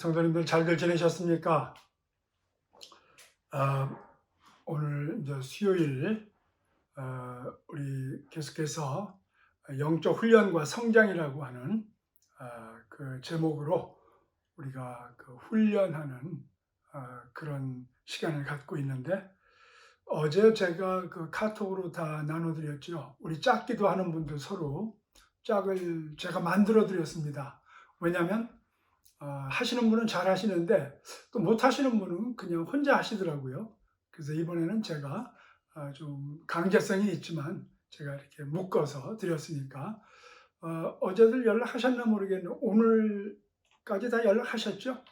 성도님들 잘들 지내셨습니까? 오늘 이제 수요일 우리 계속해서 영적 훈련과 성장이라고 하는 그 제목으로 우리가 그 훈련하는 그런 시간을 갖고 있는데, 어제 제가 그 카톡으로 다 나눠드렸죠. 우리 짝기도 하는 분들 서로 짝을 제가 만들어 드렸습니다. 왜냐하면 하시는 분은 잘 하시는데 또 못 하시는 분은 그냥 혼자 하시더라고요. 그래서 이번에는 제가 좀 강제성이 있지만 제가 이렇게 묶어서 드렸으니까, 어제들 연락하셨나 모르겠는데 오늘까지 다 연락하셨죠?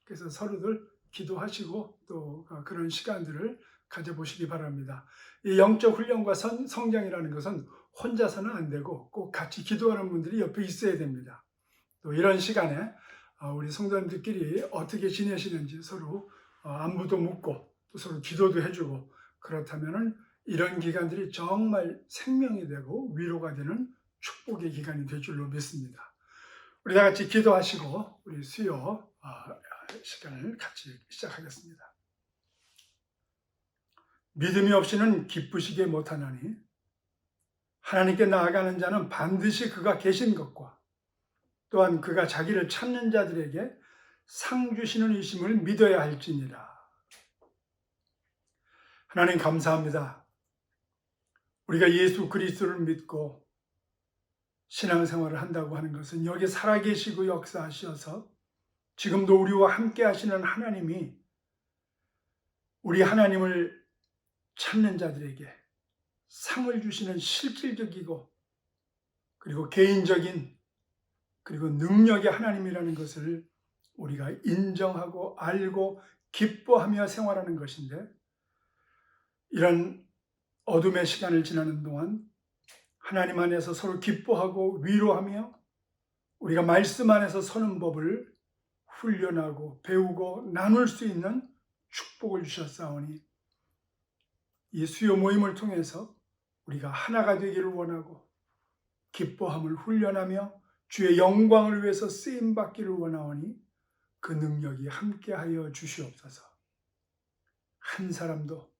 그래서 서로들 기도하시고 또 그런 시간들을 가져보시기 바랍니다. 이 영적 훈련과 성장이라는 것은 혼자서는 안 되고 꼭 같이 기도하는 분들이 옆에 있어야 됩니다. 또 이런 시간에 우리 성도님들끼리 어떻게 지내시는지 서로 안부도 묻고 또 서로 기도도 해주고, 그렇다면 이런 기간들이 정말 생명이 되고 위로가 되는 축복의 기간이 될 줄로 믿습니다. 우리 다 같이 기도하시고 우리 수요 시간을 같이 시작하겠습니다. 믿음이 없이는 기쁘시게 못하나니 하나님께 나아가는 자는 반드시 그가 계신 것과 또한 그가 자기를 찾는 자들에게 상 주시는 이심을 믿어야 할지니라. 하나님 감사합니다. 우리가 예수 그리스도를 믿고 신앙생활을 한다고 하는 것은 여기 살아계시고 역사하셔서 지금도 우리와 함께 하시는 하나님이 우리 하나님을 찾는 자들에게 상을 주시는 실질적이고 그리고 개인적인 그리고 능력의 하나님이라는 것을 우리가 인정하고 알고 기뻐하며 생활하는 것인데, 이런 어둠의 시간을 지나는 동안 하나님 안에서 서로 기뻐하고 위로하며 우리가 말씀 안에서 서는 법을 훈련하고 배우고 나눌 수 있는 축복을 주셨사오니, 이 수요 모임을 통해서 우리가 하나가 되기를 원하고 기뻐함을 훈련하며 주의 영광을 위해서 쓰임받기를 원하오니 그 능력이 함께하여 주시옵소서. 한 사람도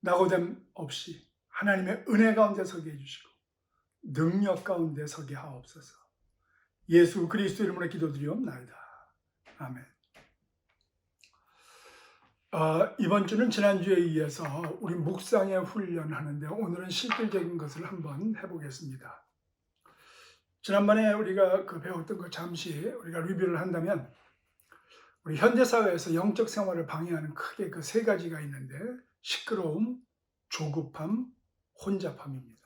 낙오됨 없이 하나님의 은혜 가운데 서게 해주시고 능력 가운데 서게 하옵소서. 예수 그리스도 이름으로 기도드리옵나이다. 아멘. 이번 주는 지난주에 이어서 우리 묵상의 훈련하는데, 오늘은 실질적인 것을 한번 해보겠습니다. 지난번에 우리가 배웠던 거 잠시 우리가 리뷰를 한다면, 우리 현대사회에서 영적 생활을 방해하는 크게 그 세 가지가 있는데, 시끄러움, 조급함, 혼잡함입니다.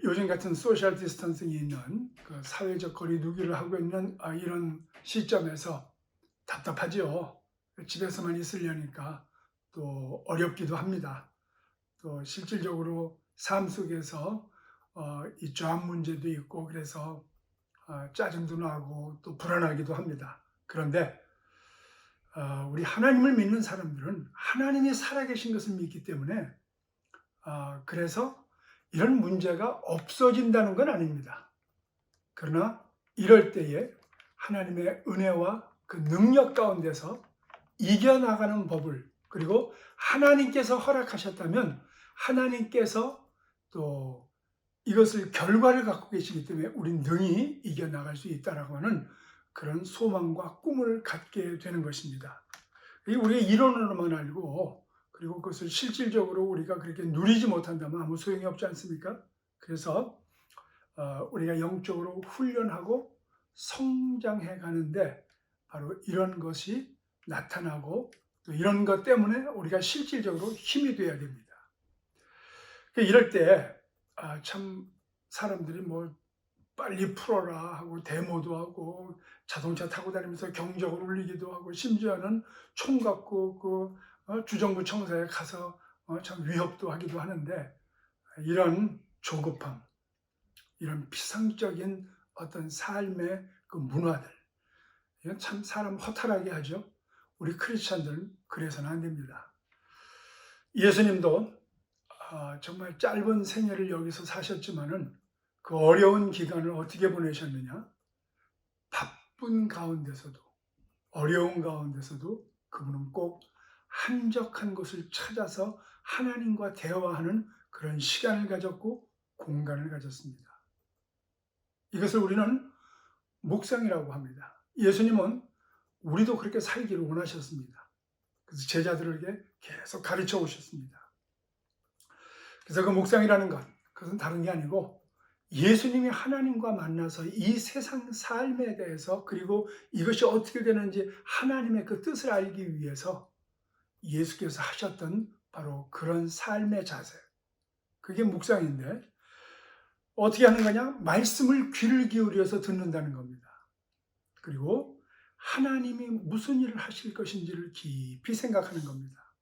요즘 같은 소셜 디스턴싱이 있는 그 사회적 거리 두기를 하고 있는 이런 시점에서 답답하죠. 집에서만 있으려니까 또 어렵기도 합니다. 또 실질적으로 삶 속에서 이 저항 문제도 있고 그래서 짜증도 나고 또 불안하기도 합니다. 그런데 우리 하나님을 믿는 사람들은 하나님이 살아계신 것을 믿기 때문에 그래서 이런 문제가 없어진다는 건 아닙니다. 그러나 이럴 때에 하나님의 은혜와 그 능력 가운데서 이겨나가는 법을, 그리고 하나님께서 허락하셨다면 하나님께서 또 이것을 결과를 갖고 계시기 때문에 우린 능히 이겨나갈 수 있다라고 하는 그런 소망과 꿈을 갖게 되는 것입니다. 우리가 이론으로만 알고 그리고 그것을 실질적으로 우리가 그렇게 누리지 못한다면 아무 소용이 없지 않습니까? 그래서 우리가 영적으로 훈련하고 성장해 가는데 바로 이런 것이 나타나고 또 이런 것 때문에 우리가 실질적으로 힘이 돼야 됩니다. 이럴 때 참 사람들이 뭐 빨리 풀어라 하고 데모도 하고 자동차 타고 다니면서 경적을 울리기도 하고 심지어는 총 갖고 주정부 청사에 가서 참 위협도 하기도 하는데, 이런 조급함, 이런 피상적인 어떤 삶의 그 문화들, 이건 참 사람 허탈하게 하죠. 우리 크리스찬들은 그래서는 안 됩니다. 예수님도 정말 짧은 생애를 여기서 사셨지만은 그 어려운 기간을 어떻게 보내셨느냐? 바쁜 가운데서도 어려운 가운데서도 그분은 꼭 한적한 곳을 찾아서 하나님과 대화하는 그런 시간을 가졌고 공간을 가졌습니다. 이것을 우리는 묵상이라고 합니다. 예수님은 우리도 그렇게 살기를 원하셨습니다. 그래서 제자들에게 계속 가르쳐 오셨습니다. 그래서 그 묵상이라는 것, 그것은 다른 게 아니고 예수님이 하나님과 만나서 이 세상 삶에 대해서 그리고 이것이 어떻게 되는지 하나님의 그 뜻을 알기 위해서 예수께서 하셨던 바로 그런 삶의 자세, 그게 묵상인데 어떻게 하는 거냐? 말씀을 귀를 기울여서 듣는다는 겁니다. 그리고 하나님이 무슨 일을 하실 것인지를 깊이 생각하는 겁니다.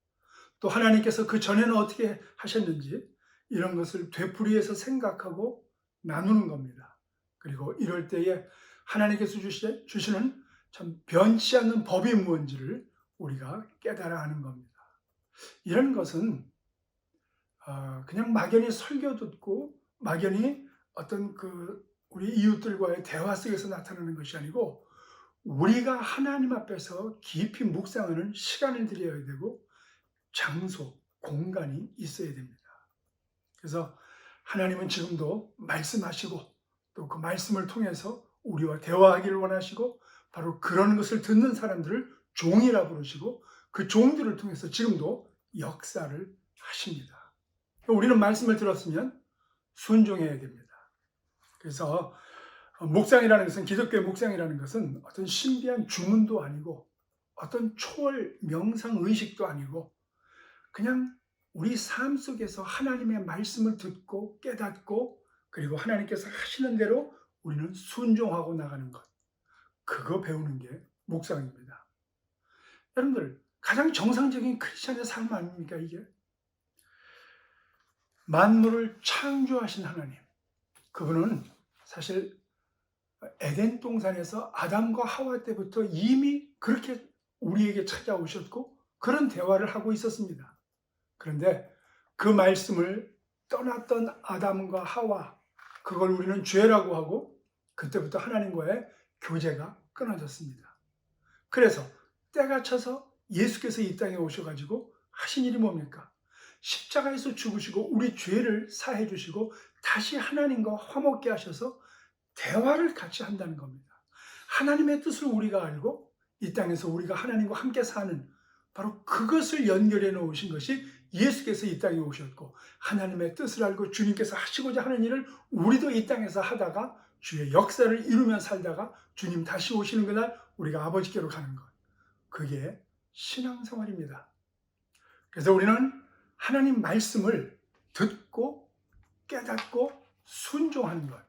또 하나님께서 그 전에는 어떻게 하셨는지 이런 것을 되풀이해서 생각하고 나누는 겁니다. 그리고 이럴 때에 하나님께서 주시는 참 변치 않는 법이 무엇인지를 우리가 깨달아 하는 겁니다. 이런 것은 그냥 막연히 설교 듣고 막연히 어떤 우리 이웃들과의 대화 속에서 나타나는 것이 아니고 우리가 하나님 앞에서 깊이 묵상하는 시간을 들여야 되고 장소, 공간이 있어야 됩니다. 그래서 하나님은 지금도 말씀하시고 또 그 말씀을 통해서 우리와 대화하기를 원하시고 바로 그런 것을 듣는 사람들을 종이라 부르시고 그 종들을 통해서 지금도 역사를 하십니다. 우리는 말씀을 들었으면 순종해야 됩니다. 그래서 묵상이라는 것은 기독교의 묵상이라는 것은 어떤 신비한 주문도 아니고 어떤 초월 명상 의식도 아니고 그냥 우리 삶 속에서 하나님의 말씀을 듣고 깨닫고 그리고 하나님께서 하시는 대로 우리는 순종하고 나가는 것. 그거 배우는 게 묵상입니다. 여러분들 가장 정상적인 크리스천의 삶 아닙니까 이게? 만물을 창조하신 하나님. 그분은 사실 에덴 동산에서 아담과 하와 때부터 이미 그렇게 우리에게 찾아오셨고 그런 대화를 하고 있었습니다. 그런데 그 말씀을 떠났던 아담과 하와, 그걸 우리는 죄라고 하고 그때부터 하나님과의 교제가 끊어졌습니다. 그래서 때가 차서 예수께서 이 땅에 오셔가지고 하신 일이 뭡니까? 십자가에서 죽으시고 우리 죄를 사해 주시고 다시 하나님과 화목게 하셔서 대화를 같이 한다는 겁니다. 하나님의 뜻을 우리가 알고 이 땅에서 우리가 하나님과 함께 사는 바로 그것을 연결해 놓으신 것이 예수께서 이 땅에 오셨고 하나님의 뜻을 알고 주님께서 하시고자 하는 일을 우리도 이 땅에서 하다가 주의 역사를 이루며 살다가 주님 다시 오시는 그날 우리가 아버지께로 가는 것. 그게 신앙생활입니다. 그래서 우리는 하나님 말씀을 듣고 깨닫고 순종하는 것.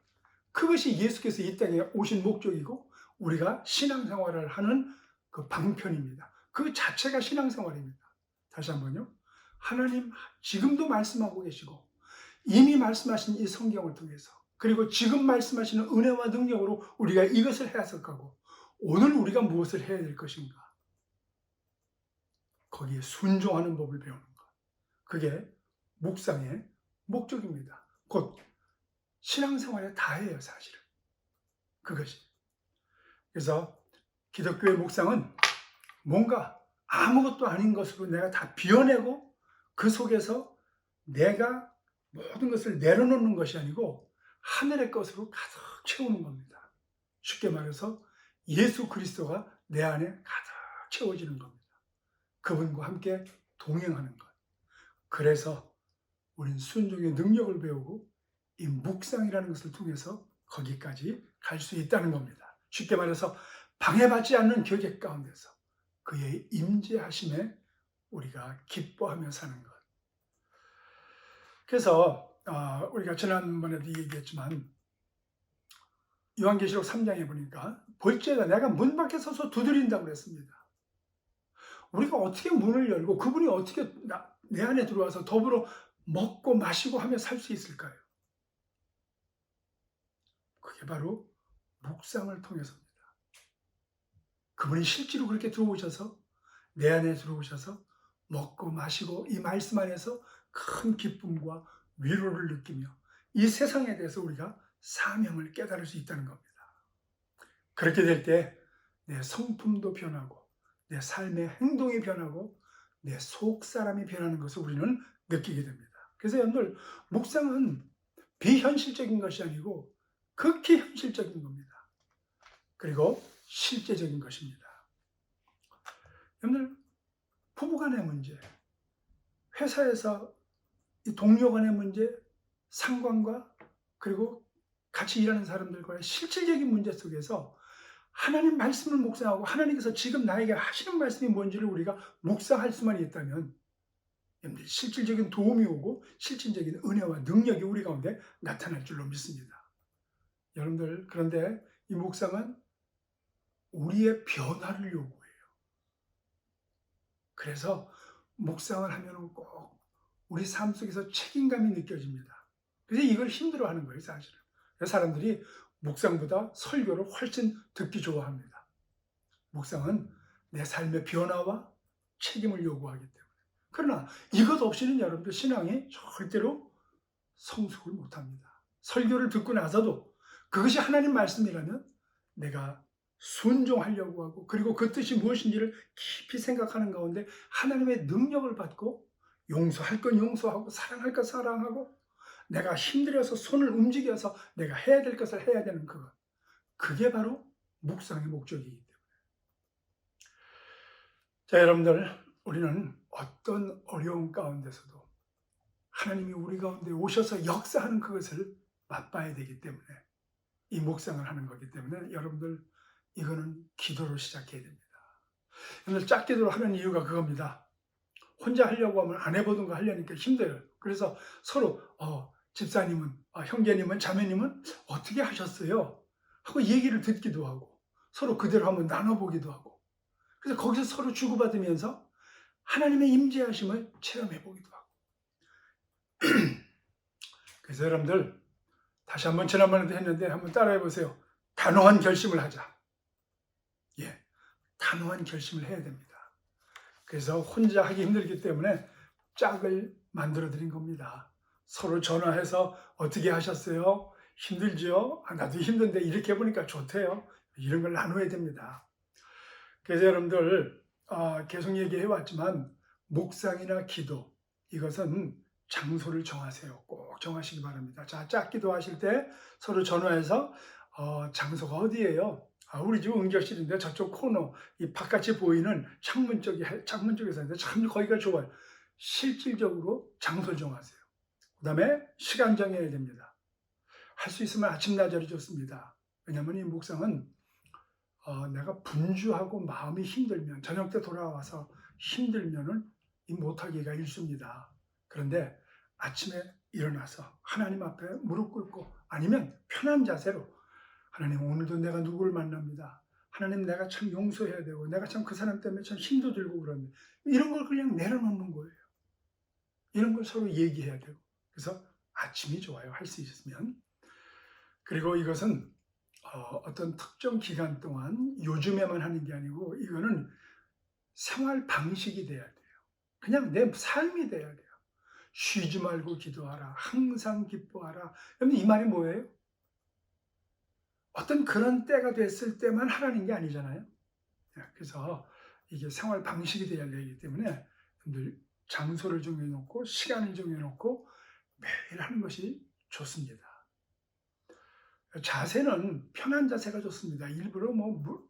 그것이 예수께서 이 땅에 오신 목적이고 우리가 신앙생활을 하는 그 방편입니다. 그 자체가 신앙생활입니다. 다시 한번요. 하나님 지금도 말씀하고 계시고 이미 말씀하신 이 성경을 통해서 그리고 지금 말씀하시는 은혜와 능력으로 우리가 이것을 해석하고 오늘 우리가 무엇을 해야 될 것인가? 거기에 순종하는 법을 배우는 것. 그게 묵상의 목적입니다. 곧 신앙생활의 다예요, 사실은. 그것이. 그래서 기독교의 묵상은 뭔가 아무것도 아닌 것으로 내가 다 비워내고 그 속에서 내가 모든 것을 내려놓는 것이 아니고 하늘의 것으로 가득 채우는 겁니다. 쉽게 말해서 예수 그리스도가 내 안에 가득 채워지는 겁니다. 그분과 함께 동행하는 것. 그래서 우린 순종의 능력을 배우고 이 묵상이라는 것을 통해서 거기까지 갈 수 있다는 겁니다. 쉽게 말해서 방해받지 않는 교제 가운데서 그의 임재하심에 우리가 기뻐하며 사는 것. 그래서 우리가 지난번에도 얘기했지만 요한계시록 3장에 보니까 볼지어다 내가 문 밖에 서서 두드린다고 그랬습니다. 우리가 어떻게 문을 열고 그분이 어떻게 내 안에 들어와서 더불어 먹고 마시고 하며 살 수 있을까요? 그게 바로 묵상을 통해서입니다. 그분이 실제로 그렇게 들어오셔서 내 안에 들어오셔서 먹고 마시고 이 말씀 안에서 큰 기쁨과 위로를 느끼며 이 세상에 대해서 우리가 사명을 깨달을 수 있다는 겁니다. 그렇게 될 때 내 성품도 변하고 내 삶의 행동이 변하고 내 속 사람이 변하는 것을 우리는 느끼게 됩니다. 그래서 여러분들 묵상은 비현실적인 것이 아니고 극히 현실적인 겁니다. 그리고 실제적인 것입니다. 여러분들 부부간의 문제, 회사에서 이 동료 간의 문제, 상관과 그리고 같이 일하는 사람들과의 실질적인 문제 속에서 하나님 말씀을 묵상하고 하나님께서 지금 나에게 하시는 말씀이 뭔지를 우리가 묵상할 수만 있다면 실질적인 도움이 오고 실질적인 은혜와 능력이 우리 가운데 나타날 줄로 믿습니다. 여러분들 그런데 이 묵상은 우리의 변화를 요구해요. 그래서 묵상을 하면 꼭 우리 삶 속에서 책임감이 느껴집니다. 그래서 이걸 힘들어하는 거예요, 사실은. 그래서 사람들이 묵상보다 설교를 훨씬 듣기 좋아합니다. 묵상은 내 삶의 변화와 책임을 요구하기 때문에. 그러나 이것 없이는 여러분들 신앙이 절대로 성숙을 못합니다. 설교를 듣고 나서도 그것이 하나님 말씀이라면 내가 순종하려고 하고 그리고 그 뜻이 무엇인지를 깊이 생각하는 가운데 하나님의 능력을 받고 용서할 건 용서하고 사랑할 건 사랑하고 내가 힘들어서 손을 움직여서 내가 해야 될 것을 해야 되는 그것. 그게 바로 묵상의 목적이기 때문에. 자, 여러분들 우리는 어떤 어려움 가운데서도 하나님이 우리 가운데 오셔서 역사하는 그것을 맛봐야 되기 때문에 이 묵상을 하는 거기 때문에 여러분들 이거는 기도로 시작해야 됩니다. 오늘 짝기도를 하는 이유가 그겁니다. 혼자 하려고 하면 안 해보던 거 하려니까 힘들어요. 그래서 서로 집사님은, 형제님은, 자매님은 어떻게 하셨어요? 하고 얘기를 듣기도 하고 서로 그대로 한번 나눠보기도 하고 그래서 거기서 서로 주고받으면서 하나님의 임재하심을 체험해보기도 하고 그래서 여러분들 다시 한번 지난번에도 했는데 한번 따라해보세요. 단호한 결심을 하자. 예, 단호한 결심을 해야 됩니다. 그래서 혼자 하기 힘들기 때문에 짝을 만들어 드린 겁니다. 서로 전화해서 어떻게 하셨어요? 힘들죠? 나도 힘든데 이렇게 해보니까 좋대요. 이런 걸 나눠야 됩니다. 그래서 여러분들 계속 얘기해 왔지만 묵상이나 기도 이것은 장소를 정하세요. 꼭 정하시기 바랍니다. 자, 짝기도 하실 때 서로 전화해서 장소가 어디예요? 우리 집 응접실인데 저쪽 코너 이 바깥이 보이는 창문 쪽에서 하는데 참 거기가 좋아요. 실질적으로 장소 정하세요. 그 다음에 시간 정해야 됩니다. 할 수 있으면 아침 나절이 좋습니다. 왜냐하면 이 묵상은 내가 분주하고 마음이 힘들면 저녁 때 돌아와서 힘들면은 이 못하기가 일쑤입니다. 그런데 아침에 일어나서 하나님 앞에 무릎 꿇고 아니면 편한 자세로 하나님 오늘도 내가 누구를 만납니다. 하나님 내가 참 용서해야 되고 내가 참 그 사람 때문에 참 힘도 들고 그럽니다. 이런 걸 그냥 내려놓는 거예요. 이런 걸 서로 얘기해야 되고 그래서 아침이 좋아요. 할 수 있으면. 그리고 이것은 어떤 특정 기간 동안 요즘에만 하는 게 아니고 이거는 생활 방식이 돼야 돼요. 그냥 내 삶이 돼야 돼요. 쉬지 말고 기도하라. 항상 기뻐하라. 여러분 이 말이 뭐예요? 어떤 그런 때가 됐을 때만 하라는 게 아니잖아요. 그래서 이게 생활 방식이 돼야 되기 때문에 여러분들 장소를 정해놓고 시간을 정해놓고 매일 하는 것이 좋습니다. 자세는 편한 자세가 좋습니다. 일부러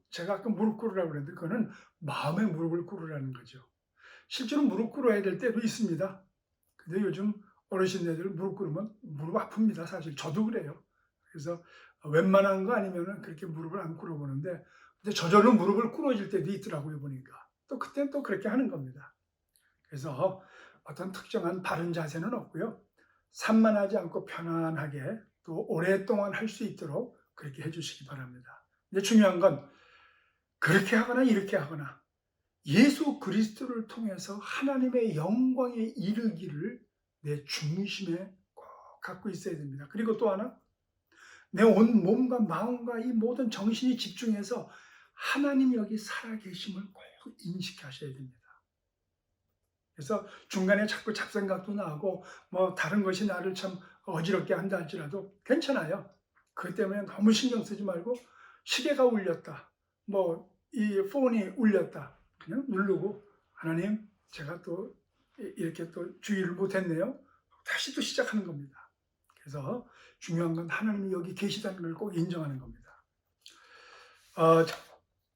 제가 아까 무릎 꿇으라고 그랬는데 그거는 마음의 무릎을 꿇으라는 거죠. 실제로 무릎 꿇어야 될 때도 있습니다. 근데 요즘 어르신들 무릎 꿇으면 무릎 아픕니다. 사실 저도 그래요. 그래서 웬만한 거 아니면은 그렇게 무릎을 안 꿇어보는데 근데 저절로 무릎을 꿇어질 때도 있더라고요 보니까. 또 그때는 또 그렇게 하는 겁니다. 그래서 어떤 특정한 바른 자세는 없고요. 산만하지 않고 편안하게 또 오랫동안 할 수 있도록 그렇게 해주시기 바랍니다. 근데 중요한 건 그렇게 하거나 이렇게 하거나 예수 그리스도를 통해서 하나님의 영광에 이르기를 내 중심에 꼭 갖고 있어야 됩니다. 그리고 또 하나 내 온 몸과 마음과 이 모든 정신이 집중해서 하나님이 여기 살아계심을 꼭 인식하셔야 됩니다. 그래서 중간에 자꾸 잡생각도 나고 다른 것이 나를 참 어지럽게 한다 할지라도 괜찮아요. 그것 때문에 너무 신경 쓰지 말고 시계가 울렸다. 이 폰이 울렸다. 그냥 누르고 하나님 제가 또 이렇게 또 주의를 못했네요. 다시 또 시작하는 겁니다. 그래서 중요한 건 하나님이 여기 계시다는 걸 꼭 인정하는 겁니다.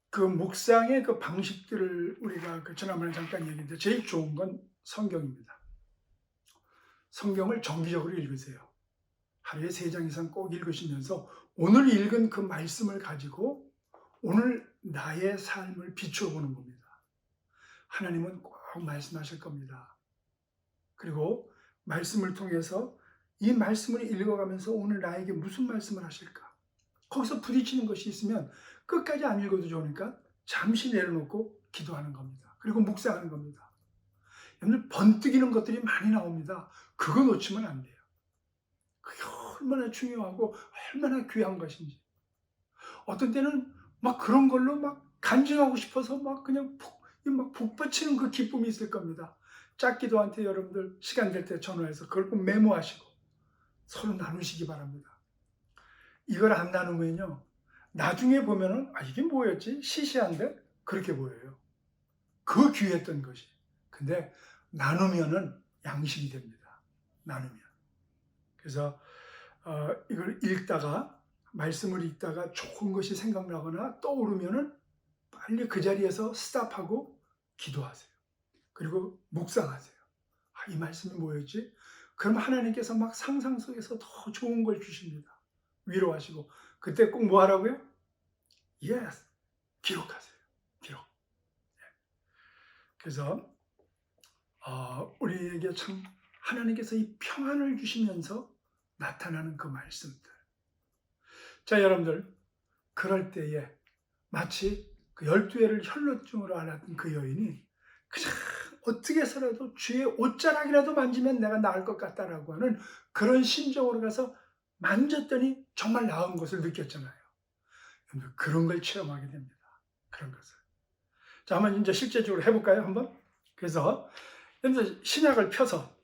그 묵상의 그 방식들을 우리가 지난번에 잠깐 얘기했는데 제일 좋은 건 성경입니다. 성경을 정기적으로 읽으세요. 하루에 3장 이상 꼭 읽으시면서 오늘 읽은 그 말씀을 가지고 오늘 나의 삶을 비추어 보는 겁니다. 하나님은 꼭 말씀하실 겁니다. 그리고 말씀을 통해서 이 말씀을 읽어가면서 오늘 나에게 무슨 말씀을 하실까? 거기서 부딪히는 것이 있으면 끝까지 안 읽어도 좋으니까 잠시 내려놓고 기도하는 겁니다. 그리고 묵상하는 겁니다. 여러분들 번뜩이는 것들이 많이 나옵니다. 그거 놓치면 안 돼요. 그게 얼마나 중요하고 얼마나 귀한 것인지. 어떤 때는 막 그런 걸로 막 간증하고 싶어서 막 그냥 막 북받치는 그 기쁨이 있을 겁니다. 짝기도한테 여러분들 시간 될 때 전화해서 그걸 꼭 메모하시고 서로 나누시기 바랍니다. 이걸 안 나누면요, 나중에 보면은 이게 뭐였지? 시시한데? 그렇게 보여요. 그 귀했던 것이. 근데 나누면은 양식이 됩니다. 나누면. 그래서 이걸 읽다가 말씀을 읽다가 좋은 것이 생각나거나 떠오르면은 빨리 그 자리에서 스탑하고 기도하세요. 그리고 묵상하세요. 이 말씀이 뭐였지? 그럼 하나님께서 막 상상 속에서 더 좋은 걸 주십니다. 위로하시고. 그때 꼭 뭐 하라고요? Yes. 기록하세요. 기록. 그래서 우리에게 참 하나님께서 이 평안을 주시면서 나타나는 그 말씀들. 자, 여러분들, 그럴 때에 마치 그 12회를 혈루증으로 앓았던 그 여인이 그냥 어떻게 해서라도 주의 옷자락이라도 만지면 내가 나을 것 같다라고 하는 그런 심정으로 가서 만졌더니 정말 나은 것을 느꼈잖아요. 그런 걸 체험하게 됩니다. 그런 것을. 자, 한번 이제 실제적으로 해볼까요? 한번? 그래서 신약을 펴서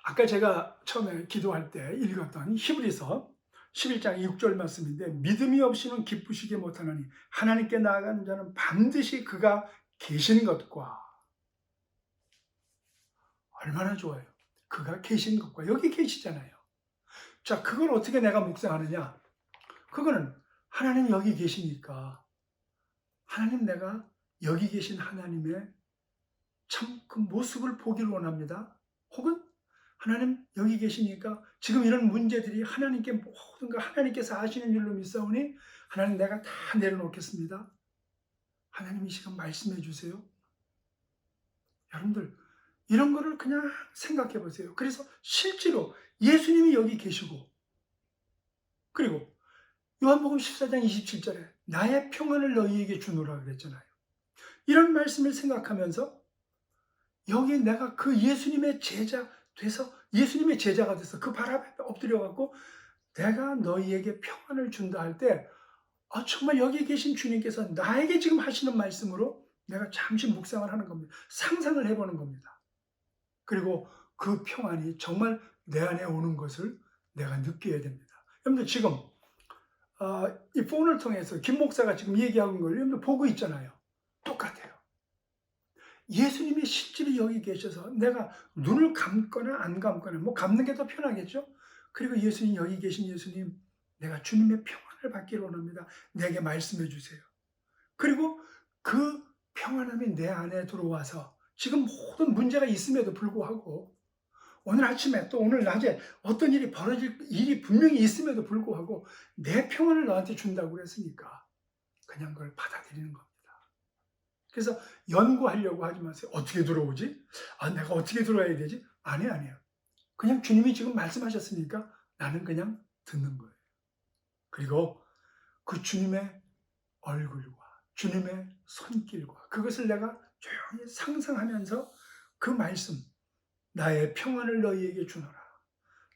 아까 제가 처음에 기도할 때 읽었던 히브리서 11장 6절 말씀인데, 믿음이 없이는 기쁘시게 못하나니 하나님께 나아가는 자는 반드시 그가 계신 것과, 얼마나 좋아요. 그가 계신 것과, 여기 계시잖아요. 자, 그걸 어떻게 내가 묵상하느냐? 그거는 하나님 여기 계시니까 하나님, 내가 여기 계신 하나님의 참 그 모습을 보기를 원합니다. 혹은 하나님 여기 계시니까 지금 이런 문제들이 하나님께 모든 걸 하나님께서 하시는 일로 믿사오니 하나님, 내가 다 내려놓겠습니다. 하나님 이 시간 말씀해 주세요. 여러분들, 이런 거를 그냥 생각해 보세요. 그래서 실제로 예수님이 여기 계시고, 그리고 요한복음 14장 27절에 나의 평안을 너희에게 주노라 그랬잖아요. 이런 말씀을 생각하면서 여기 내가 그 예수님의 제자 돼서, 예수님의 제자가 돼서 그 발 앞에 엎드려갖고 내가 너희에게 평안을 준다 할 때, 정말 여기 계신 주님께서 나에게 지금 하시는 말씀으로 내가 잠시 묵상을 하는 겁니다. 상상을 해보는 겁니다. 그리고 그 평안이 정말 내 안에 오는 것을 내가 느껴야 됩니다. 여러분들 지금 이 폰을 통해서 김 목사가 지금 얘기하는 걸 여러분들 보고 있잖아요. 똑같아요. 예수님이 실제로 여기 계셔서 내가 눈을 감거나 안 감거나, 뭐 감는 게 더 편하겠죠? 그리고 예수님, 여기 계신 예수님, 내가 주님의 평안을 받기를 원합니다. 내게 말씀해 주세요. 그리고 그 평안함이 내 안에 들어와서 지금 모든 문제가 있음에도 불구하고, 오늘 아침에 또 오늘 낮에 어떤 일이 벌어질 일이 분명히 있음에도 불구하고 내 평안을 너한테 준다고 그랬으니까 그냥 그걸 받아들이는 겁니다. 그래서 연구하려고 하지 마세요. 어떻게 들어오지? 내가 어떻게 들어야 되지? 아니에요. 그냥 주님이 지금 말씀하셨으니까 나는 그냥 듣는 거예요. 그리고 그 주님의 얼굴과 주님의 손길과 그것을 내가 조용히 상상하면서 그 말씀, 나의 평안을 너희에게 주노라.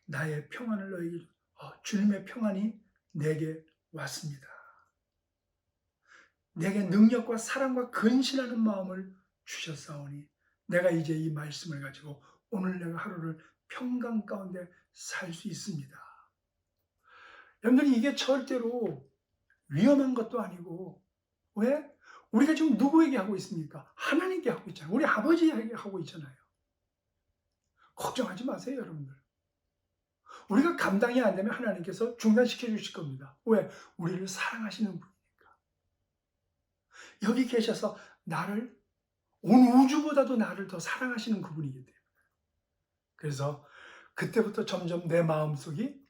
나의 평안을 너희에게 주님의 평안이 내게 왔습니다. 내게 능력과 사랑과 근신하는 마음을 주셨사오니 내가 이제 이 말씀을 가지고 오늘 내가 하루를 평강 가운데 살 수 있습니다. 여러분들이 이게 절대로 위험한 것도 아니고, 왜? 우리가 지금 누구에게 하고 있습니까? 하나님께 하고 있잖아요. 우리 아버지에게 하고 있잖아요. 걱정하지 마세요, 여러분들. 우리가 감당이 안 되면 하나님께서 중단시켜 주실 겁니다. 왜? 우리를 사랑하시는 분이니까. 여기 계셔서 나를, 온 우주보다도 나를 더 사랑하시는 그분이기 때문에. 그래서 그때부터 점점 내 마음속이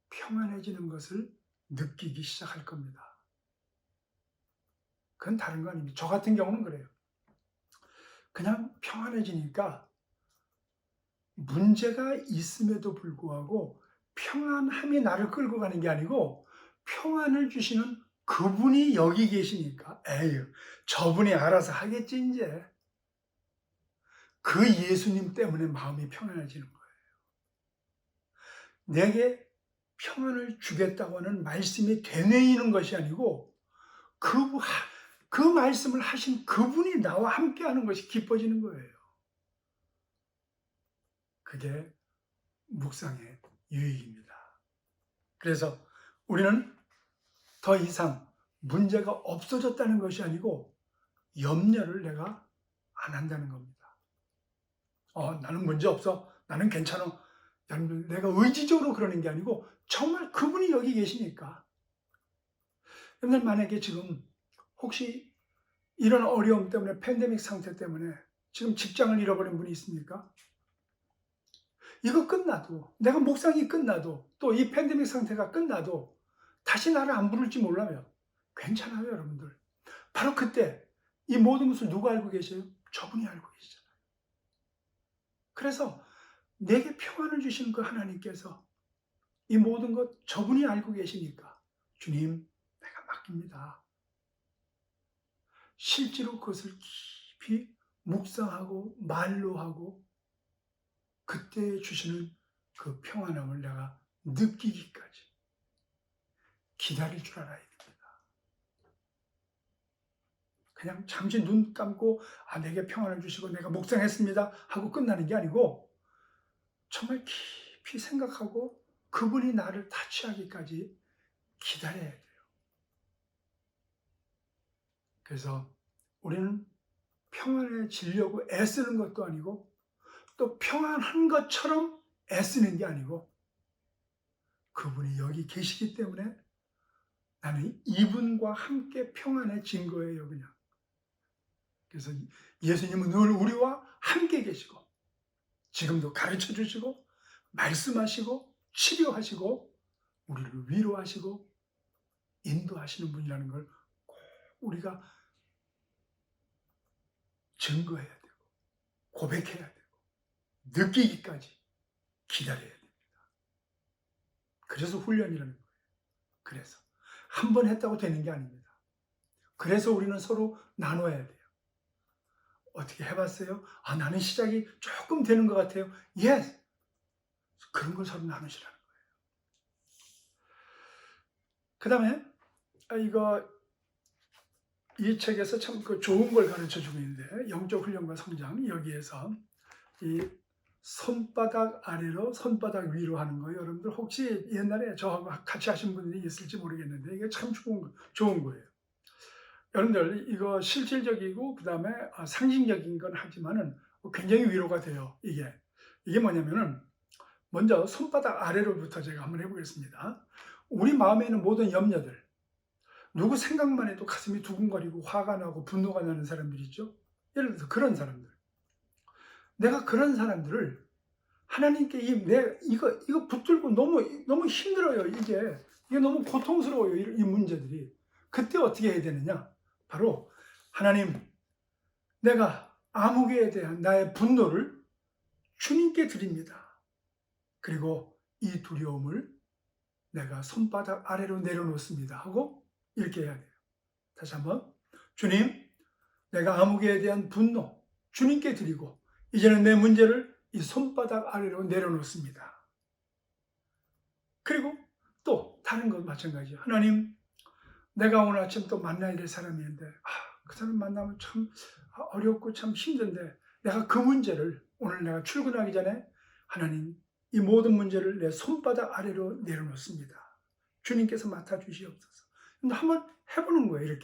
평안해지는 것을 느끼기 시작할 겁니다. 그건 다른 거 아닙니다. 저 같은 경우는 그래요. 그냥 평안해지니까 문제가 있음에도 불구하고 평안함이 나를 끌고 가는 게 아니고 평안을 주시는 그분이 여기 계시니까 에휴, 저분이 알아서 하겠지 이제. 그 예수님 때문에 마음이 평안해지는 거예요. 내게 평안을 주겠다고 하는 말씀이 되뇌이는 것이 아니고 그 말씀을 하신 그분이 나와 함께하는 것이 기뻐지는 거예요. 그게 묵상의 유익입니다. 그래서 우리는 더 이상 문제가 없어졌다는 것이 아니고 염려를 내가 안 한다는 겁니다. 나는 문제 없어. 나는 괜찮아. 여러분, 내가 의지적으로 그러는 게 아니고 정말 그분이 여기 계시니까. 여러분들 만약에 지금 혹시 이런 어려움 때문에 팬데믹 상태 때문에 지금 직장을 잃어버린 분이 있습니까? 이거 끝나도 내가 묵상이 끝나도 또 이 팬데믹 상태가 끝나도 다시 나를 안 부를지 몰라요. 괜찮아요, 여러분들. 바로 그때 이 모든 것을 누가 알고 계세요? 저분이 알고 계시잖아요. 그래서 내게 평안을 주시는 그 하나님께서 이 모든 것 저분이 알고 계시니까 주님, 내가 맡깁니다. 실제로 그것을 깊이 묵상하고 말로 하고 그때 주시는 그 평안함을 내가 느끼기까지 기다릴 줄 알아야 됩니다. 그냥 잠시 눈 감고 내게 평안을 주시고 내가 묵상했습니다 하고 끝나는 게 아니고 정말 깊이 생각하고 그분이 나를 타치하기까지 기다려야 돼요. 그래서 우리는 평안해지려고 애쓰는 것도 아니고 또 평안한 것처럼 애쓰는 게 아니고 그분이 여기 계시기 때문에 나는 이분과 함께 평안해진 거예요, 그냥. 그래서 예수님은 늘 우리와 함께 계시고 지금도 가르쳐 주시고 말씀하시고 치료하시고 우리를 위로하시고 인도하시는 분이라는 걸 꼭 우리가 증거해야 되고 고백해야 되고 느끼기까지 기다려야 됩니다. 그래서 훈련이라는 거예요. 그래서 한 번 했다고 되는 게 아닙니다. 그래서 우리는 서로 나눠야 돼요. 어떻게 해봤어요? 나는 시작이 조금 되는 것 같아요. Yes. 그런 걸 서로 나누시라는 거예요. 그 다음에 이 책에서 참 좋은 걸 가르쳐 주고 있는데 영적 훈련과 성장 여기에서 이 손바닥 아래로 손바닥 위로 하는 거 여러분들 혹시 옛날에 저하고 같이 하신 분들이 있을지 모르겠는데 이게 참 좋은 거예요. 여러분들 이거 실질적이고 그 다음에 상징적인 건 하지만은 굉장히 위로가 돼요. 이게 뭐냐면은 먼저 손바닥 아래로부터 제가 한번 해보겠습니다. 우리 마음에 있는 모든 염려들, 누구 생각만 해도 가슴이 두근거리고 화가 나고 분노가 나는 사람들 있죠. 예를 들어서 그런 사람들, 내가 그런 사람들을 하나님께 이거 붙들고 너무 힘들어요. 이게 너무 고통스러워요. 이 문제들이. 그때 어떻게 해야 되느냐? 바로 하나님, 내가 아무개에 대한 나의 분노를 주님께 드립니다. 그리고 이 두려움을 내가 손바닥 아래로 내려놓습니다 하고 이렇게 해야 돼요. 다시 한번, 주님, 내가 아무개에 대한 분노 주님께 드리고 이제는 내 문제를 이 손바닥 아래로 내려놓습니다. 그리고 또 다른 것 마찬가지예요. 하나님, 내가 오늘 아침 또 만나야 될 사람이 있는데 그 사람 만나면 참 어렵고 참 힘든데 내가 그 문제를 오늘 내가 출근하기 전에 하나님, 이 모든 문제를 내 손바닥 아래로 내려놓습니다. 주님께서 맡아주시옵소서. 한번 해보는 거예요.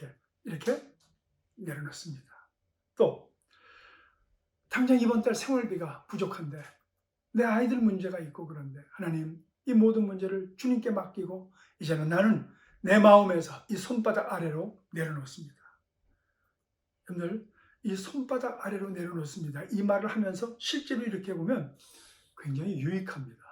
이렇게 내려놓습니다. 또 당장 이번 달 생활비가 부족한데 내 아이들 문제가 있고 그런데 하나님 이 모든 문제를 주님께 맡기고 이제는 나는 내 마음에서 이 손바닥 아래로 내려놓습니다. 여러분들 이 손바닥 아래로 내려놓습니다. 이 말을 하면서 실제로 이렇게 보면 굉장히 유익합니다.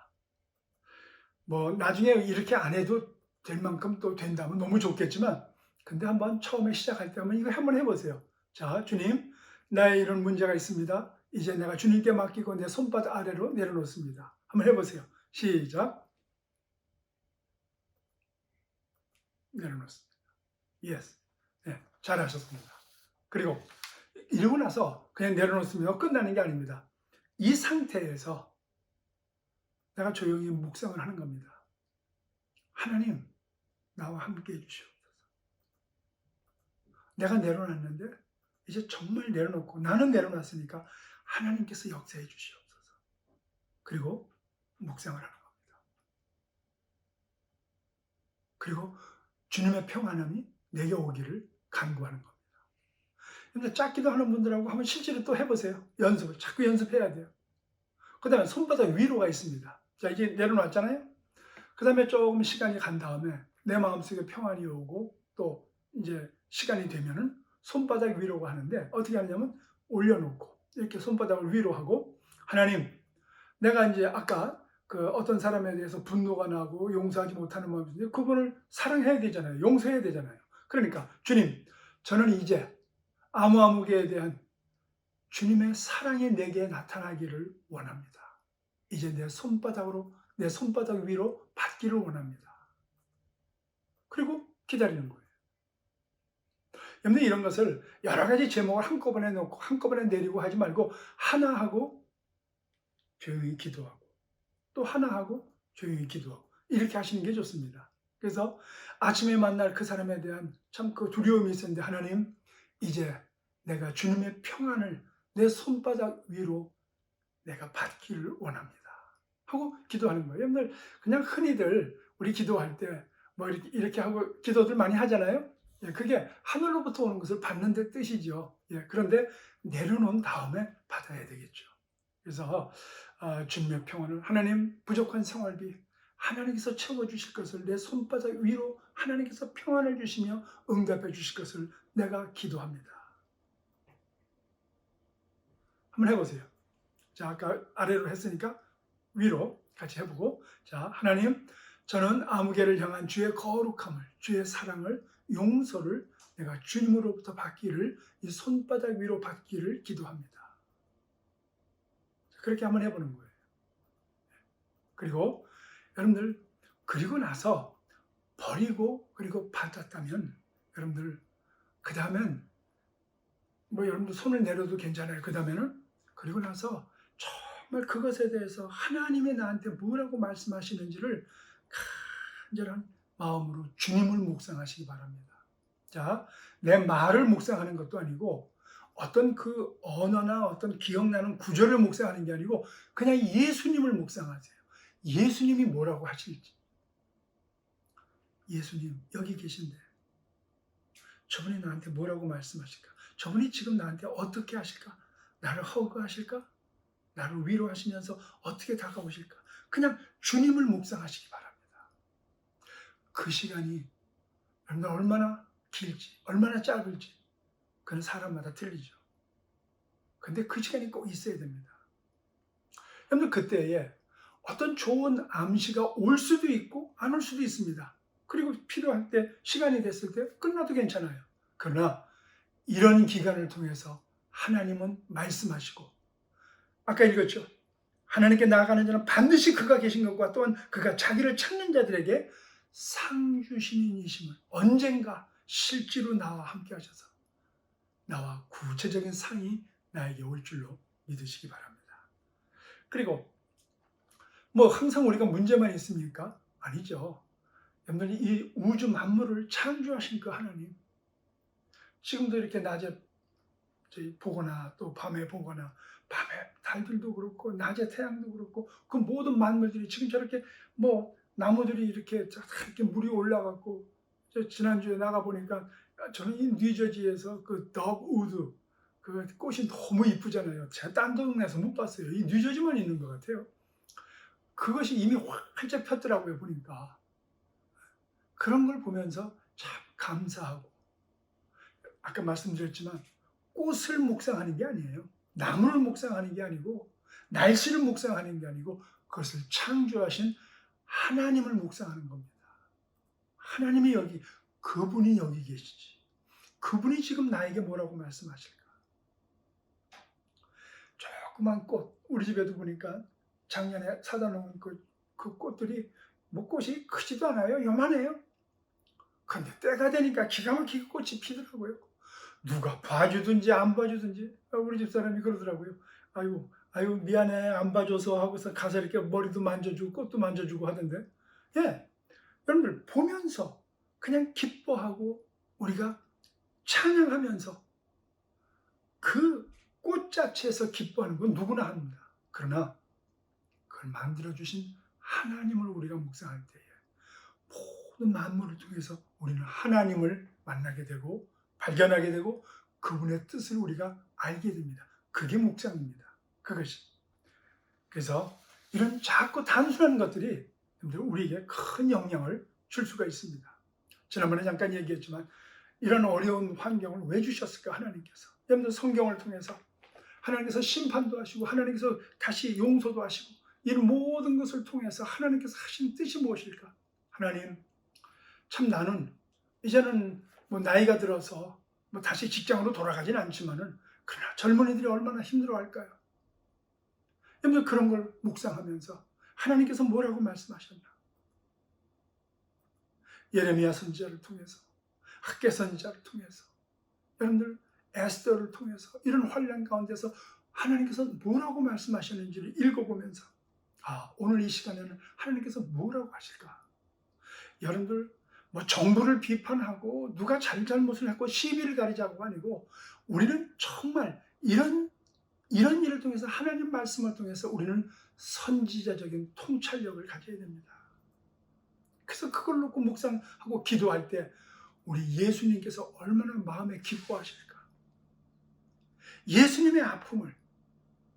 뭐 나중에 이렇게 안 해도 될 만큼 또 된다면 너무 좋겠지만 근데 한번 처음에 시작할 때 한번 이거 한번 해보세요. 자, 주님 나의 이런 문제가 있습니다. 이제 내가 주님께 맡기고 내 손바닥 아래로 내려놓습니다. 한번 해보세요. 시작. 내려놓습니다. Yes. 네, 잘하셨습니다. 그리고 이러고 나서 그냥 내려놓습니다. 끝나는 게 아닙니다. 이 상태에서 내가 조용히 묵상을 하는 겁니다. 하나님, 나와 함께 해주시옵소서. 내가 내려놨는데 이제 정말 내려놓고 나는 내려놨으니까 하나님께서 역사해 주시옵소서. 그리고 묵상을 하는 겁니다. 그리고 주님의 평안함이 내게 오기를 간구하는 겁니다. 근데 짧기도 하는 분들하고 한번 실제로 또 해보세요. 연습을 자꾸 연습해야 돼요. 그 다음에 손바닥 위로가 있습니다. 자, 이제 내려놨잖아요. 그 다음에 조금 시간이 간 다음에 내 마음속에 평안이 오고 또 이제 시간이 되면은 손바닥 위로가 하는데 어떻게 하냐면 올려놓고 이렇게 손바닥을 위로하고 하나님, 내가 이제 아까 그 어떤 사람에 대해서 분노가 나고 용서하지 못하는 마음이 있는데 그분을 사랑해야 되잖아요. 용서해야 되잖아요. 그러니까 주님, 저는 이제 아무개에 대한 주님의 사랑이 내게 나타나기를 원합니다. 이제 내 손바닥 위로 받기를 원합니다. 그리고 기다리는 거예요. 여러분 이런 것을 여러 가지 제목을 한꺼번에 놓고 한꺼번에 내리고 하지 말고 하나 하고 조용히 기도하고 또 하나 하고 조용히 기도하고 이렇게 하시는 게 좋습니다. 그래서 아침에 만날 그 사람에 대한 참 그 두려움이 있었는데 하나님, 이제 내가 주님의 평안을 내 손바닥 위로 내가 받기를 원합니다. 하고 기도하는 거예요. 여러분들 그냥 흔히들 우리 기도할 때 뭐 이렇게 하고 기도들 많이 하잖아요. 예, 그게 하늘로부터 오는 것을 받는 데 뜻이죠. 예, 그런데 내려놓은 다음에 받아야 되겠죠. 그래서 주님의 평안을 하나님 부족한 생활비 하나님께서 채워주실 것을 내 손바닥 위로 하나님께서 평안을 주시며 응답해 주실 것을 내가 기도합니다. 한번 해보세요. 자, 아까 아래로 했으니까 위로 같이 해보고 자, 하나님, 저는 아무개를 향한 주의 거룩함을, 주의 사랑을, 용서를 내가 주님으로부터 받기를, 이 손바닥 위로 받기를 기도합니다. 그렇게 한번 해보는 거예요. 그리고 여러분들 그리고 나서 버리고 그리고 받았다면 여러분들 그 다음엔 뭐 여러분들 손을 내려도 괜찮아요. 그 다음에는 그리고 나서 정말 그것에 대해서 하나님이 나한테 뭐라고 말씀하시는지를 간절한 마음으로 주님을 묵상하시기 바랍니다. 자, 내 말을 묵상하는 것도 아니고 어떤 그 언어나 어떤 기억나는 구절을 묵상하는 게 아니고 그냥 예수님을 묵상하세요. 예수님이 뭐라고 하실지. 예수님 여기 계신데 저분이 나한테 뭐라고 말씀하실까? 저분이 지금 나한테 어떻게 하실까? 나를 허그하실까? 나를 위로하시면서 어떻게 다가오실까? 그냥 주님을 묵상하시기 바랍니다. 그 시간이 얼마나 길지, 얼마나 짧을지 그건 사람마다 틀리죠. 근데 그 시간이 꼭 있어야 됩니다. 여러분 그때에 어떤 좋은 암시가 올 수도 있고 안 올 수도 있습니다. 그리고 필요할 때 시간이 됐을 때 끝나도 괜찮아요. 그러나 이런 기간을 통해서 하나님은 말씀하시고 아까 읽었죠. 하나님께 나아가는 자는 반드시 그가 계신 것과 또한 그가 자기를 찾는 자들에게 상 주시는 이심을 언젠가 실제로 나와 함께 하셔서 나와 구체적인 상이 나에게 올 줄로 믿으시기 바랍니다. 그리고 뭐 항상 우리가 문제만 있습니까? 아니죠. 여러분들이 이 우주 만물을 창조하신 그 하나님, 지금도 이렇게 낮에 보거나 또 밤에 보거나 밤에 달들도 그렇고 낮에 태양도 그렇고 그 모든 만물들이 지금 저렇게 뭐 나무들이 이렇게 물이 올라갔고 지난주에 나가 보니까 저는 이 뉴저지에서 그 덕우드 그 꽃이 너무 이쁘잖아요. 제가 딴 동네에서 못 봤어요. 이 뉴저지만 있는 것 같아요. 그것이 이미 활짝 폈더라고요, 보니까. 그런 걸 보면서 참 감사하고, 아까 말씀드렸지만 꽃을 묵상하는 게 아니에요. 나무를 묵상하는 게 아니고, 날씨를 묵상하는 게 아니고, 그것을 창조하신 하나님을 묵상하는 겁니다. 하나님이 여기, 그분이 여기 계시지. 그분이 지금 나에게 뭐라고 말씀하실까? 조그만 꽃, 우리 집에도 보니까 작년에 사다 놓은 그 꽃들이 뭐 꽃이 크지도 않아요. 요만해요. 근데 때가 되니까 기가 막히게 꽃이 피더라고요. 누가 봐주든지 안 봐주든지 우리 집사람이 그러더라고요. 아유 미안해 안 봐줘서 하고서 가서 이렇게 머리도 만져주고 꽃도 만져주고 하던데, 예, 여러분들 보면서 그냥 기뻐하고 우리가 찬양하면서 그 꽃 자체에서 기뻐하는 건 누구나 합니다. 그러나 그걸 만들어주신 하나님을 우리가 묵상할 때에 모든 만물을 통해서 우리는 하나님을 만나게 되고 발견하게 되고 그분의 뜻을 우리가 알게 됩니다. 그게 묵상입니다. 그것이. 그래서 이런 작고 단순한 것들이 우리에게 큰 영향을 줄 수가 있습니다. 지난번에 잠깐 얘기했지만 이런 어려운 환경을 왜 주셨을까? 하나님께서. 여러분들 성경을 통해서 하나님께서 심판도 하시고 하나님께서 다시 용서도 하시고 이런 모든 것을 통해서 하나님께서 하신 뜻이 무엇일까? 하나님, 참 나는 이제는 뭐 나이가 들어서 뭐 다시 직장으로 돌아가진 않지만은 그러나 젊은이들이 얼마나 힘들어할까요? 여러분들 그런 걸 묵상하면서 하나님께서 뭐라고 말씀하셨나? 예레미야 선지자를 통해서, 학개 선지자를 통해서, 여러분들 에스더를 통해서 이런 환난 가운데서 하나님께서 뭐라고 말씀하셨는지를 읽어보면서 오늘 이 시간에는 하나님께서 뭐라고 하실까? 여러분들 뭐 정부를 비판하고 누가 잘못을 했고 시비를 가리자고 아니고 우리는 정말 이런 일을 통해서 하나님 말씀을 통해서 우리는 선지자적인 통찰력을 가져야 됩니다. 그래서 그걸 놓고 묵상하고 기도할 때 우리 예수님께서 얼마나 마음에 기뻐하실까? 예수님의 아픔을,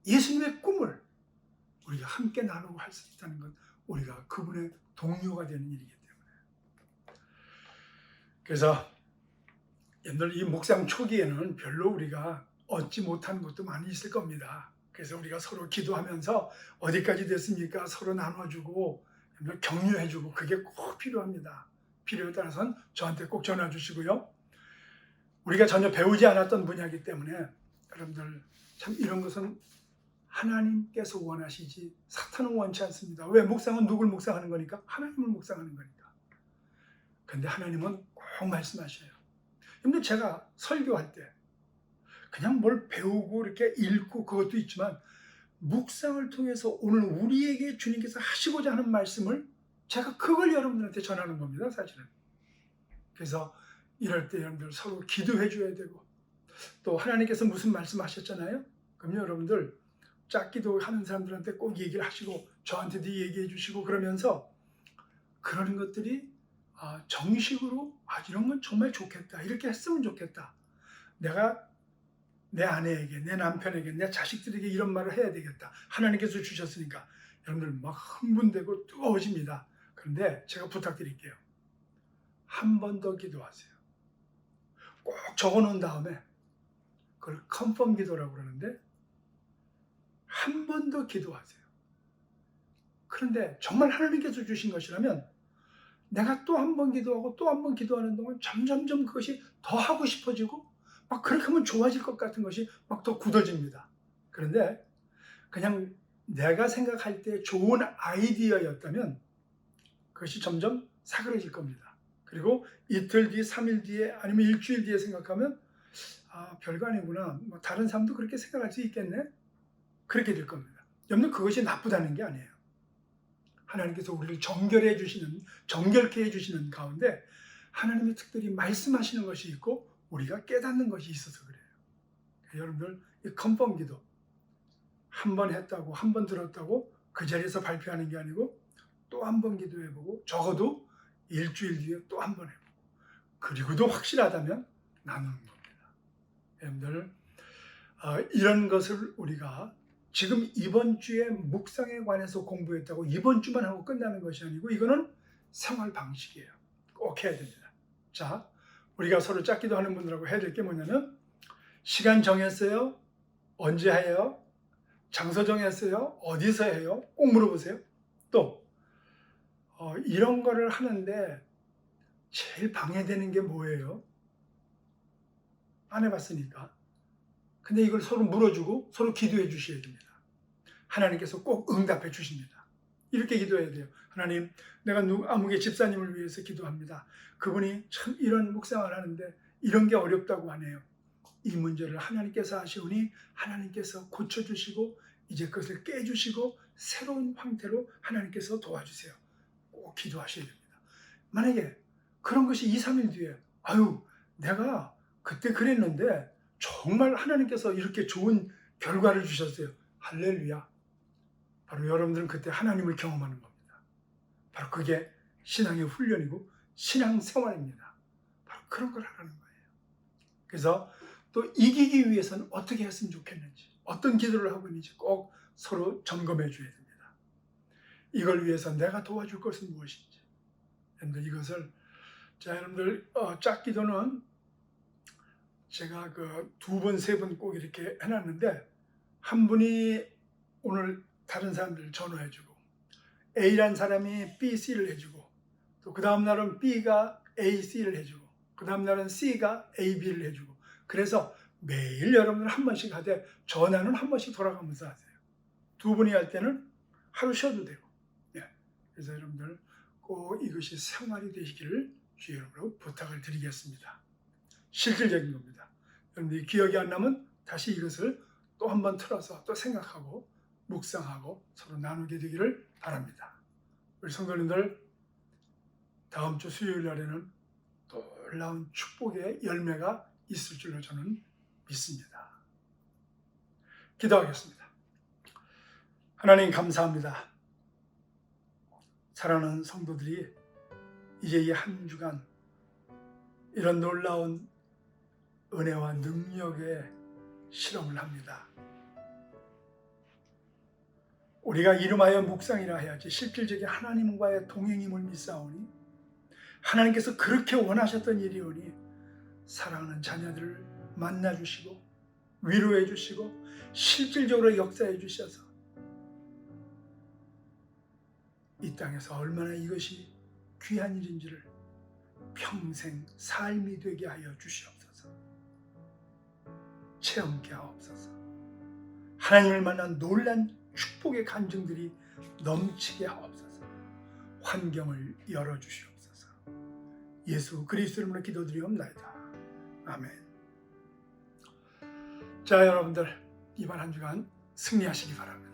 예수님의 꿈을 우리가 함께 나누고 할 수 있다는 건 우리가 그분의 동료가 되는 일이기 때문에. 그래서 여러분들 이 묵상 초기에는 별로 우리가 얻지 못한 것도 많이 있을 겁니다. 그래서 우리가 서로 기도하면서 어디까지 됐습니까? 서로 나눠주고 격려해주고 그게 꼭 필요합니다. 필요에 따라서는 저한테 꼭 전화 주시고요. 우리가 전혀 배우지 않았던 분야이기 때문에 여러분들 참 이런 것은 하나님께서 원하시지 사탄은 원치 않습니다. 왜? 묵상은 누굴 묵상하는 거니까? 하나님을 묵상하는 거니까. 그런데 하나님은 꼭 말씀하셔요. 근데 제가 설교할 때 그냥 뭘 배우고 이렇게 읽고 그것도 있지만 묵상을 통해서 오늘 우리에게 주님께서 하시고자 하는 말씀을 제가 그걸 여러분들한테 전하는 겁니다, 사실은. 그래서 이럴 때 여러분들 서로 기도해 줘야 되고 또 하나님께서 무슨 말씀하셨잖아요? 그럼 여러분들 짝기도 하는 사람들한테 꼭 얘기를 하시고 저한테도 얘기해 주시고 그러면서 그러는 것들이 정식으로 이런 건 정말 좋겠다. 이렇게 했으면 좋겠다. 내가 내 아내에게, 내 남편에게, 내 자식들에게 이런 말을 해야 되겠다. 하나님께서 주셨으니까 여러분들 막 흥분되고 뜨거워집니다. 그런데 제가 부탁드릴게요. 한 번 더 기도하세요. 꼭 적어놓은 다음에 그걸 컨펌 기도라고 그러는데 한 번 더 기도하세요. 그런데 정말 하나님께서 주신 것이라면 내가 또 한 번 기도하고 또 한 번 기도하는 동안 점점점 그것이 더 하고 싶어지고 막 그렇게 하면 좋아질 것 같은 것이 막 더 굳어집니다. 그런데 그냥 내가 생각할 때 좋은 아이디어였다면 그것이 점점 사그러질 겁니다. 그리고 이틀 뒤에, 3일 뒤에 아니면 일주일 뒤에 생각하면 별거 아니구나. 뭐 다른 사람도 그렇게 생각할 수 있겠네. 그렇게 될 겁니다. 여러분 그것이 나쁘다는 게 아니에요. 하나님께서 우리를 정결케 해주시는 가운데 하나님이 특별히 말씀하시는 것이 있고 우리가 깨닫는 것이 있어서 그래요. 여러분들 이 컨펌 기도 한 번 했다고 한 번 들었다고 그 자리에서 발표하는 게 아니고 또 한 번 기도해보고 적어도 일주일 뒤에 또 한 번 해보고 그리고도 확실하다면 나누는 겁니다. 여러분들 이런 것을 우리가 지금 이번 주에 묵상에 관해서 공부했다고 이번 주만 하고 끝나는 것이 아니고 이거는 생활 방식이에요. 꼭 해야 됩니다. 자, 우리가 서로 짝기도 하는 분들하고 해야 될 게 뭐냐면 시간 정했어요? 언제 해요? 장소 정했어요? 어디서 해요? 꼭 물어보세요. 또 이런 거를 하는데 제일 방해되는 게 뭐예요? 안 해봤으니까. 근데 이걸 서로 물어주고 서로 기도해 주셔야 됩니다. 하나님께서 꼭 응답해 주십니다. 이렇게 기도해야 돼요. 하나님, 내가 아무개 집사님을 위해서 기도합니다. 그분이 참 이런 묵상을 하는데 이런 게 어렵다고 하네요. 이 문제를 하나님께서 하시오니 하나님께서 고쳐주시고 이제 그것을 깨주시고 새로운 형태로 하나님께서 도와주세요. 꼭 기도하셔야 됩니다. 만약에 그런 것이 2, 3일 뒤에 내가 그때 그랬는데 정말 하나님께서 이렇게 좋은 결과를 주셨어요. 할렐루야. 바로 여러분들은 그때 하나님을 경험하는 겁니다. 바로 그게 신앙의 훈련이고 신앙생활입니다. 바로 그런 걸 하라는 거예요. 그래서 또 이기기 위해서는 어떻게 했으면 좋겠는지, 어떤 기도를 하고 있는지 꼭 서로 점검해 줘야 됩니다. 이걸 위해서 내가 도와줄 것은 무엇인지. 여러분들 이것을 여러분들 짝기도는 제가 그 2번, 3번 꼭 이렇게 해놨는데 한 분이 오늘 다른 사람들 전화해주고 A란 사람이 B, C를 해주고 또 그 다음 날은 B가 A, C를 해주고 그 다음 날은 C가 A, B를 해주고 그래서 매일 여러분들 한 번씩 하되 전화는 한 번씩 돌아가면서 하세요. 2분이 할 때는 하루 쉬어도 되고 그래서 여러분들 꼭 이것이 생활이 되시기를 주의 이름으로 부탁을 드리겠습니다. 실질적인 겁니다. 여러분들이 기억이 안 나면 다시 이것을 또 한 번 틀어서 또 생각하고 묵상하고 서로 나누게 되기를 바랍니다. 우리 성도님들 다음 주 수요일 날에는 놀라운 축복의 열매가 있을 줄로 저는 믿습니다. 기도하겠습니다. 하나님 감사합니다. 사랑하는 성도들이 이제 이 한 주간 이런 놀라운 은혜와 능력의 실험을 합니다. 우리가 이름하여 묵상이라 해야지 실질적인 하나님과의 동행임을 믿사오니 하나님께서 그렇게 원하셨던 일이오니 사랑하는 자녀들을 만나주시고 위로해 주시고 실질적으로 역사해 주셔서 이 땅에서 얼마나 이것이 귀한 일인지를 평생 삶이 되게 하여 주시옵소서. 체험케 하옵소서. 하나님을 만난 놀란 축복의 간증들이 넘치게 하옵소서. 환경을 열어주시옵소서. 예수 그리스도 이름으로 기도드리옵나이다. 아멘. 자, 여러분들 이번 한 주간 승리하시기 바랍니다.